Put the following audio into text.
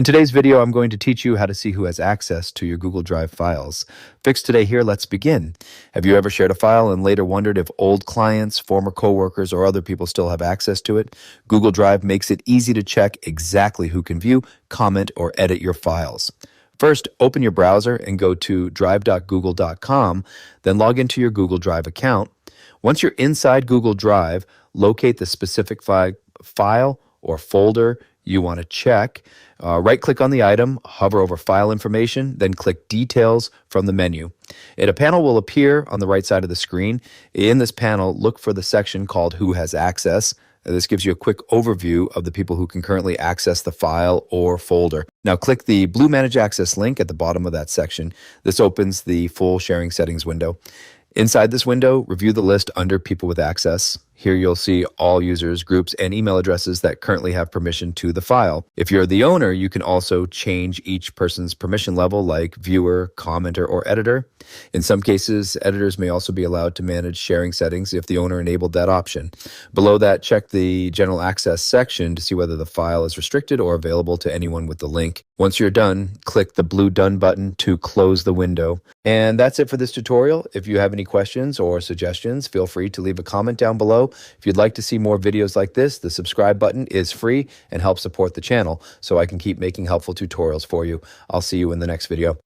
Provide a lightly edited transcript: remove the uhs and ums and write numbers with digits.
In today's video, I'm going to teach you how to see who has access to your Google Drive files. Fix Today here, let's begin. Have you ever shared a file and later wondered if old clients, former coworkers, or other people still have access to it? Google Drive makes it easy to check exactly who can view, comment, or edit your files. First, open your browser and go to drive.google.com, then log into your Google Drive account. Once you're inside Google Drive, locate the specific file or folder you want to check. Right-click on the item, hover over File Information, then click Details from the menu. A panel will appear on the right side of the screen. In this panel, look for the section called Who Has Access. This gives you a quick overview of the people who can currently access the file or folder. Now click the blue Manage Access link at the bottom of that section. This opens the full sharing settings window. Inside this window, review the list under People with Access. Here you'll see all users, groups, and email addresses that currently have permission to the file. If you're the owner, you can also change each person's permission level, like viewer, commenter, or editor. In some cases, editors may also be allowed to manage sharing settings if the owner enabled that option. Below that, check the General Access section to see whether the file is restricted or available to anyone with the link. Once you're done, click the blue Done button to close the window. And that's it for this tutorial. If you have any questions or suggestions, feel free to leave a comment down below. If you'd like to see more videos like this, the subscribe button is free and helps support the channel so I can keep making helpful tutorials for you. I'll see you in the next video.